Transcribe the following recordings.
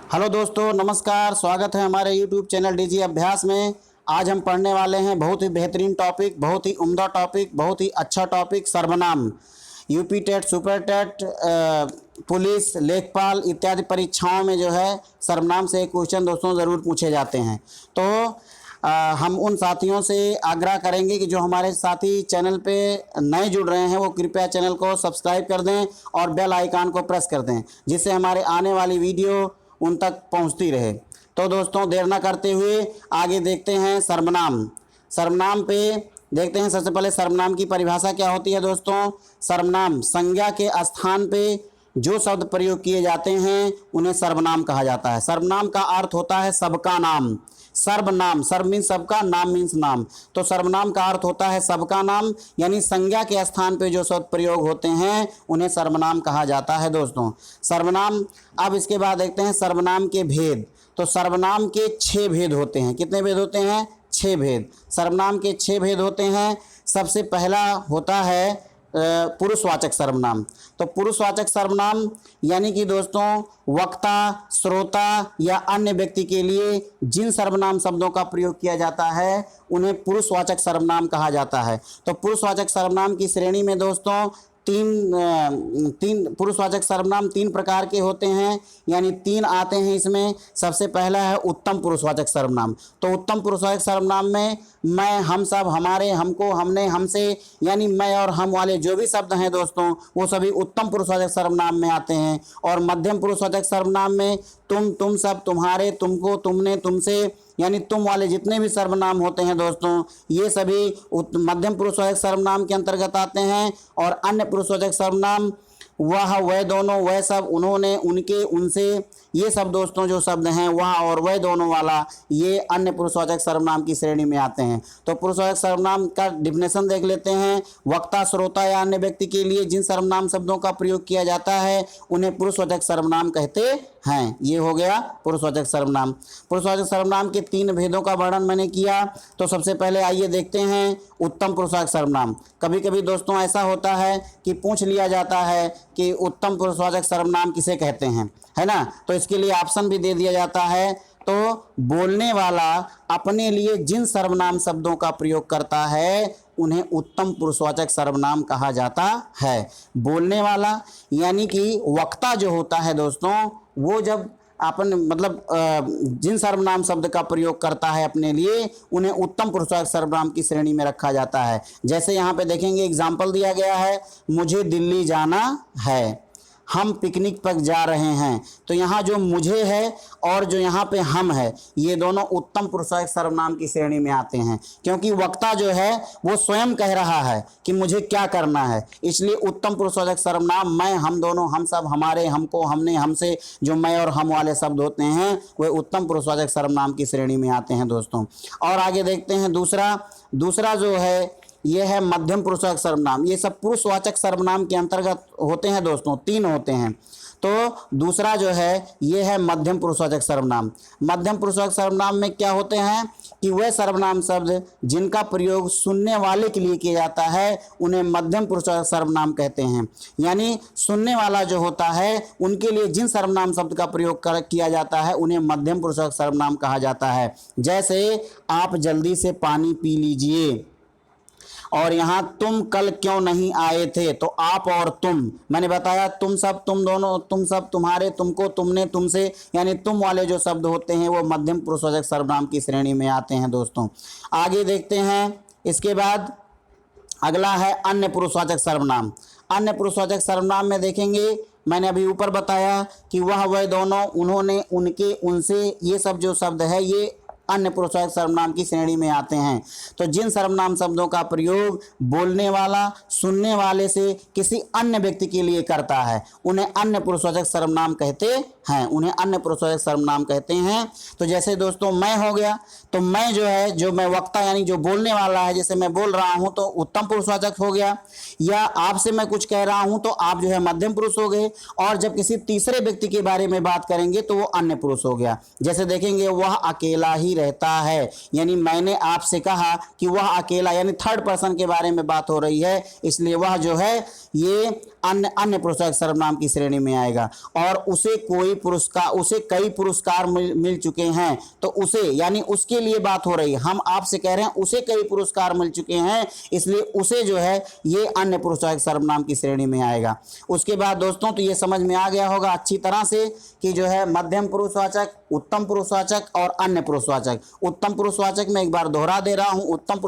Hello दोस्तों, नमस्कार। स्वागत है हमारे यूट्यूब चैनल डीजी अभ्यास में। आज हम पढ़ने वाले हैं बहुत ही बेहतरीन टॉपिक, बहुत ही उम्दा टॉपिक, बहुत ही अच्छा टॉपिक, सर्वनाम। UP TET, super TET, police, लेखपाल इत्यादि परीक्षाओं में जो है सर्वनाम से एक क्वेश्चन दोस्तों ज़रूर पूछे जाते हैं। तो हम उन साथियों से आग्रह करेंगे कि जो हमारे साथी चैनल पे नए जुड़ रहे हैं वो कृपया चैनल को सब्सक्राइब कर दें और बेल आइकन को प्रेस कर दें, जिससे हमारे आने वाली वीडियो उन तक पहुंचती रहे। तो दोस्तों देर ना करते हुए आगे देखते हैं सर्वनाम। सर्वनाम पे देखते हैं। सबसे पहले सर्वनाम की परिभाषा क्या होती है दोस्तों। सर्वनाम संज्ञा के स्थान पे जो शब्द प्रयोग किए जाते हैं उन्हें सर्वनाम कहा जाता है। सर्वनाम का अर्थ होता है सबका नाम। सर्वनाम, सर्व मीन्स सबका, नाम मीन्स नाम। तो सर्वनाम का अर्थ होता है सबका नाम, यानी संज्ञा के स्थान पे जो शब्द प्रयोग होते हैं उन्हें सर्वनाम कहा जाता है दोस्तों। सर्वनाम। अब इसके बाद देखते हैं सर्वनाम के भेद। तो सर्वनाम के 6 भेद होते हैं। कितने भेद होते हैं? 6 भेद। सर्वनाम के 6 भेद होते हैं। सबसे पहला होता है पुरुषवाचक सर्वनाम। तो पुरुषवाचक सर्वनाम यानी कि दोस्तों वक्ता, श्रोता या अन्य व्यक्ति के लिए जिन सर्वनाम शब्दों का प्रयोग किया जाता है उन्हें पुरुषवाचक सर्वनाम कहा जाता है। तो पुरुषवाचक सर्वनाम की श्रेणी में दोस्तों तीन पुरुषवाचक सर्वनाम 3 प्रकार के होते हैं, यानी 3 आते हैं इसमें। सबसे पहला है उत्तम पुरुषवाचक सर्वनाम। तो उत्तम पुरुषवाचक सर्वनाम में मैं, हम सब, हमारे, हमको, हमने, हमसे, यानी मैं और हम वाले जो भी शब्द हैं दोस्तों वो सभी उत्तम पुरुषवाचक सर्वनाम में आते हैं। और मध्यम पुरुषवाचक सर्वनाम में तुम, तुम सब, तुम्हारे, तुमको, तुमने, तुमसे, यानी तुम वाले जितने भी सर्वनाम होते हैं दोस्तों ये सभी मध्यम पुरुषवाचक सर्वनाम के अंतर्गत आते हैं। और अन्य पुरुषवाचक सर्वनाम वह, वह दोनों, वह सब, उन्होंने, उनके, उनसे, ये सब दोस्तों जो शब्द हैं वह और वह दोनों वाला, ये अन्य पुरुषवाचक सर्वनाम की श्रेणी में आते हैं। तो पुरुषवाचक सर्वनाम का डिफिनेशन देख लेते हैं। वक्ता, श्रोता या अन्य व्यक्ति के लिए जिन सर्वनाम शब्दों का प्रयोग किया जाता है उन्हें पुरुषवाचक सर्वनाम कहते हैं। ये हो गया पुरुषवाचक सर्वनाम। पुरुषवाचक सर्वनाम के 3 भेदों का वर्णन मैंने किया। तो सबसे पहले आइए देखते हैं उत्तम पुरुषवाचक सर्वनाम। कभी कभी दोस्तों ऐसा होता है कि पूछ लिया जाता है कि उत्तम पुरुषवाचक सर्वनाम किसे कहते हैं, है ना। तो इसके लिए ऑप्शन भी दे दिया जाता है। तो बोलने वाला अपने लिए जिन सर्वनाम शब्दों का प्रयोग करता है उन्हें उत्तम पुरुषवाचक सर्वनाम कहा जाता है। बोलने वाला यानी कि वक्ता जो होता है दोस्तों वो जब अपन जिन सर्वनाम शब्द का प्रयोग करता है अपने लिए उन्हें उत्तम पुरुषवाचक सर्वनाम की श्रेणी में रखा जाता है। जैसे यहाँ पे देखेंगे एग्जाम्पल दिया गया है, मुझे दिल्ली जाना है, हम पिकनिक पर जा रहे हैं। तो यहाँ जो मुझे है और जो यहाँ पे हम है ये दोनों उत्तम पुरुषवाचक सर्वनाम की श्रेणी में आते हैं, क्योंकि वक्ता जो है वो स्वयं कह रहा है कि मुझे क्या करना है। इसलिए उत्तम पुरुषवाचक सर्वनाम मैं, हम दोनों, हम सब, हमारे, हमको, हमने, हमसे, जो मैं और हम वाले शब्द होते हैं वे उत्तम पुरुषवाचक सर्वनाम की श्रेणी में आते हैं दोस्तों। और आगे देखते हैं दूसरा जो है ये है मध्यम पुरुषवाचक सर्वनाम। ये सब पुरुषवाचक सर्वनाम के अंतर्गत होते हैं दोस्तों, 3 होते हैं। तो दूसरा जो है ये है मध्यम पुरुषवाचक सर्वनाम। मध्यम पुरुषवाचक सर्वनाम में क्या होते हैं कि वह सर्वनाम शब्द जिनका प्रयोग सुनने वाले के लिए किया जाता है उन्हें मध्यम पुरुषवाचक सर्वनाम कहते हैं। यानी सुनने वाला जो होता है उनके लिए जिन सर्वनाम शब्द का प्रयोग किया जाता है उन्हें मध्यम पुरुषवाचक सर्वनाम कहा जाता है। जैसे आप जल्दी से पानी पी लीजिए, और यहाँ तुम कल क्यों नहीं आए थे। तो आप और तुम, मैंने बताया तुम सब, तुम दोनों, तुम सब, तुम्हारे, तुमको, तुमने, तुमसे, यानी तुम वाले जो शब्द होते हैं वो मध्यम पुरुषवाचक सर्वनाम की श्रेणी में आते हैं दोस्तों। आगे देखते हैं। इसके बाद अगला है अन्य पुरुषवाचक सर्वनाम। अन्य पुरुषवाचक सर्वनाम में देखेंगे, मैंने अभी ऊपर बताया कि वह दोनों, उन्होंने, उनके, उनसे, ये सब जो शब्द है ये अन्य पुरुषवाचक सर्वनाम की श्रेणी में आते हैं। तो जिन सर्वनाम शब्दों का प्रयोग बोलने वाला सुनने वाले से किसी अन्य व्यक्ति के लिए करता है उन्हें अन्य पुरुषवाचक सर्वनाम कहते हैं, उन्हें अन्य पुरुषवाचक सर्वनाम कहते हैं। तो जैसे दोस्तों मैं हो गया, तो मैं जो है, जो मैं वक्ता यानी जो बोलने वाला है, जैसे मैं बोल रहा हूं तो उत्तम पुरुषवाचक हो गया। या आपसे मैं कुछ कह रहा हूं तो आप जो है मध्यम पुरुष हो गए। और जब किसी तीसरे व्यक्ति के बारे में बात करेंगे तो वो अन्य पुरुष हो गया। जैसे देखेंगे वह अकेला ही रहता है। यानी मैंने आपसे कहा कि वह अकेला, यानी थर्ड पर्सन के बारे में बात हो रही है, इसलिए वह जो है ये अन्य पुरुषवाचक सर्वनाम की श्रेणी में आएगा। और उसे कई पुरस्कार मिल चुके हैं, तो उसे यानी उसके लिए बात हो रही है, हम आपसे कह रहे हैं उसे कई पुरस्कार मिल चुके हैं, इसलिए उसे जो है ये अन्य पुरुषवाचक सर्वनाम की श्रेणी में आएगा। उसके बाद दोस्तों तो ये समझ में आ गया होगा अच्छी तरह से कि जो है मध्यम पुरुषवाचक, उत्तम पुरुषवाचक और अन्य पुरुषवाचक। उत्तम पुरुषवाचक में एक बार दोहरा दे रहा हूं, उत्तम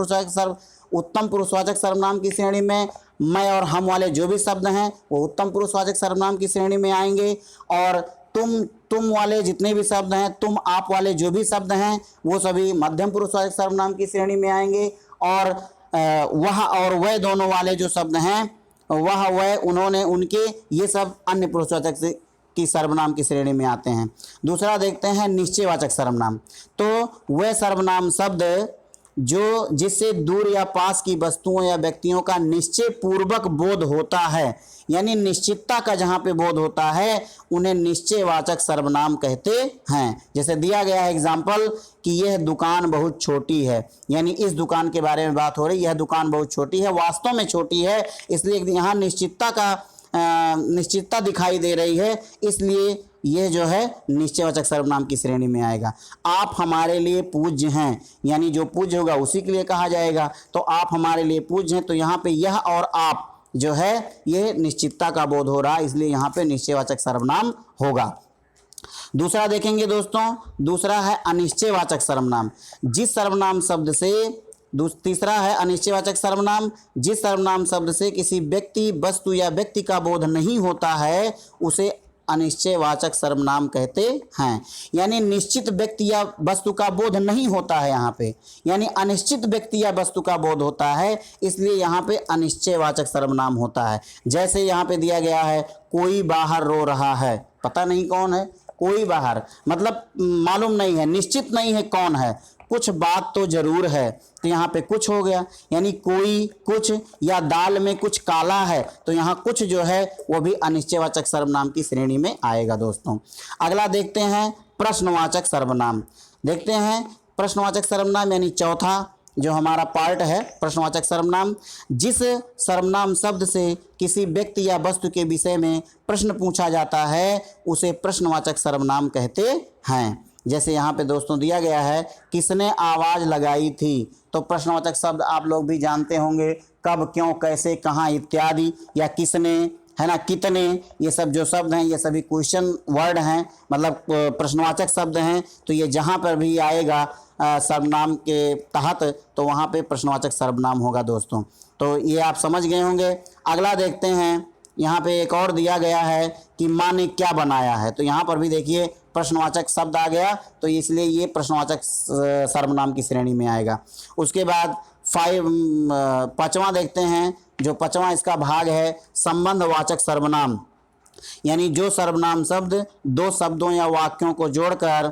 पुरुषवाचक सर्वनाम की श्रेणी में मैं और हम वाले जो भी शब्द हैं वो उत्तम पुरुषवाचक सर्वनाम की श्रेणी में आएंगे, और तुम वाले जितने भी शब्द हैं, तुम आप वाले जो भी शब्द हैं वो सभी मध्यम पुरुषवाचक सर्वनाम की श्रेणी में आएंगे, और वह और वह दोनों वाले जो शब्द हैं वह उन्होंने उनके ये सब अन्य पुरुषवाचक की सर्वनाम की श्रेणी में आते हैं। दूसरा देखते हैं निश्चयवाचक सर्वनाम। तो वह सर्वनाम शब्द जिससे दूर या पास की वस्तुओं या व्यक्तियों का निश्चय पूर्वक बोध होता है, यानी निश्चितता का जहाँ पे बोध होता है उन्हें निश्चयवाचक सर्वनाम कहते हैं। जैसे दिया गया है एग्जाम्पल कि यह दुकान बहुत छोटी है, यानी इस दुकान के बारे में बात हो रही है, यह दुकान बहुत छोटी है, वास्तव में छोटी है, इसलिए यहाँ निश्चितता दिखाई दे रही है, इसलिए यह जो है निश्चयवाचक सर्वनाम की श्रेणी में आएगा। आप हमारे लिए पूज्य हैं, यानी जो पूज्य होगा उसी के लिए कहा जाएगा, तो आप हमारे लिए पूज्य हैं, तो यहाँ पे यह और आप जो है ये निश्चितता का बोध हो रहा है, इसलिए यहाँ पे निश्चयवाचक सर्वनाम होगा। दूसरा देखेंगे दोस्तों, दूसरा है अनिश्चयवाचक सर्वनाम। तीसरा है अनिश्चयवाचक सर्वनाम। जिस सर्वनाम शब्द से किसी व्यक्ति, वस्तु या व्यक्ति का बोध नहीं होता है उसे अनिश्चयवाचक सर्वनाम कहते हैं। यानी निश्चित व्यक्ति या वस्तु का बोध नहीं होता है यहाँ पे, यानी अनिश्चित व्यक्ति या वस्तु का बोध होता है, इसलिए यहाँ पे अनिश्चयवाचक सर्वनाम होता है। जैसे यहाँ पे दिया गया है कोई बाहर रो रहा है, पता नहीं कौन है, कोई बाहर मतलब मालूम नहीं है, निश्चित नहीं है कौन है, कुछ बात तो जरूर है, तो यहाँ पे कुछ हो गया, यानी कोई, कुछ, या दाल में कुछ काला है, तो यहाँ कुछ जो है वो भी अनिश्चयवाचक सर्वनाम की श्रेणी में आएगा दोस्तों। अगला देखते हैं प्रश्नवाचक सर्वनाम। देखते हैं प्रश्नवाचक सर्वनाम, यानी चौथा जो हमारा पार्ट है प्रश्नवाचक सर्वनाम। जिस सर्वनाम शब्द से किसी व्यक्ति या वस्तु के विषय में प्रश्न पूछा जाता है उसे प्रश्नवाचक सर्वनाम कहते हैं। जैसे यहाँ पे दोस्तों दिया गया है किसने आवाज़ लगाई थी, तो प्रश्नवाचक शब्द आप लोग भी जानते होंगे, कब, क्यों, कैसे, कहाँ इत्यादि, या किसने, है ना, कितने, ये सब जो शब्द हैं ये सभी क्वेश्चन वर्ड हैं, मतलब प्रश्नवाचक शब्द हैं, तो ये जहाँ पर भी आएगा सर्वनाम के तहत तो वहाँ पे प्रश्नवाचक सर्वनाम होगा दोस्तों। तो ये आप समझ गए होंगे। अगला देखते हैं, यहाँ पे एक और दिया गया है कि माँ ने क्या बनाया है, तो यहाँ पर भी देखिए प्रश्नवाचक शब्द आ गया, तो इसलिए ये प्रश्नवाचक सर्वनाम की श्रेणी में आएगा। उसके बाद पांचवा देखते हैं, जो पांचवा इसका भाग है संबंधवाचक सर्वनाम। यानी जो सर्वनाम शब्द दो शब्दों या वाक्यों को जोड़कर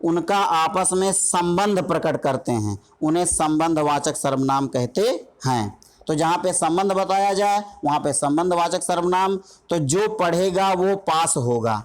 उनका आपस में संबंध प्रकट करते हैं उन्हें संबंधवाचक सर्वनाम कहते हैं। तो जहाँ पे संबंध बताया जाए वहाँ पे संबंधवाचक सर्वनाम। तो जो पढ़ेगा वो पास होगा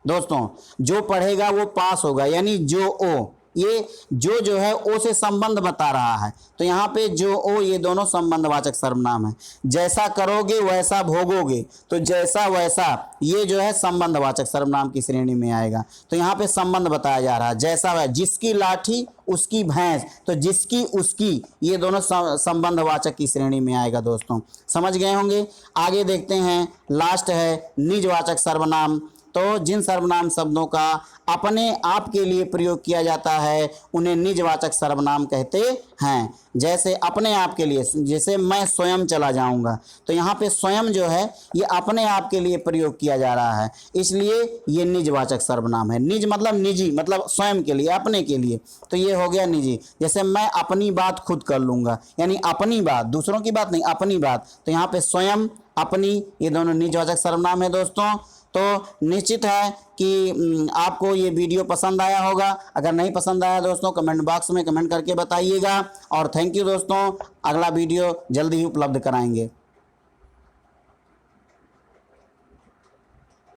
दोस्तों, जो पढ़ेगा वो पास होगा, यानी जो ओ, ये जो है ओ से संबंध बता रहा है, तो यहाँ पे जो ओ ये दोनों संबंधवाचक सर्वनाम है। जैसा करोगे वैसा भोगोगे, तो जैसा वैसा ये जो है संबंधवाचक सर्वनाम की श्रेणी में आएगा। तो यहाँ पे संबंध बताया जा रहा है, जैसा वह, जिसकी लाठी उसकी भैंस, तो जिसकी उसकी ये दोनों संबंधवाचक की श्रेणी में आएगा दोस्तों, समझ गए होंगे। आगे देखते हैं, लास्ट है निजवाचक सर्वनाम। तो जिन सर्वनाम शब्दों का अपने आप के लिए प्रयोग किया जाता है उन्हें निजवाचक सर्वनाम कहते हैं। जैसे अपने आप के लिए, जैसे मैं स्वयं चला जाऊंगा, तो यहाँ पे स्वयं जो है ये अपने आप के लिए प्रयोग किया जा रहा है, इसलिए ये निजवाचक सर्वनाम है। निज मतलब निजी, मतलब स्वयं के लिए, अपने के लिए, तो ये हो गया निजी। जैसे मैं अपनी बात खुद कर लूँगा, यानी अपनी बात, दूसरों की बात नहीं, अपनी बात, तो यहाँ पे स्वयं, अपनी, ये दोनों निजवाचक सर्वनाम है दोस्तों। तो निश्चित है कि आपको ये वीडियो पसंद आया होगा। अगर नहीं पसंद आया दोस्तों कमेंट बॉक्स में कमेंट करके बताइएगा। और थैंक यू दोस्तों, अगला वीडियो जल्दी ही उपलब्ध कराएंगे।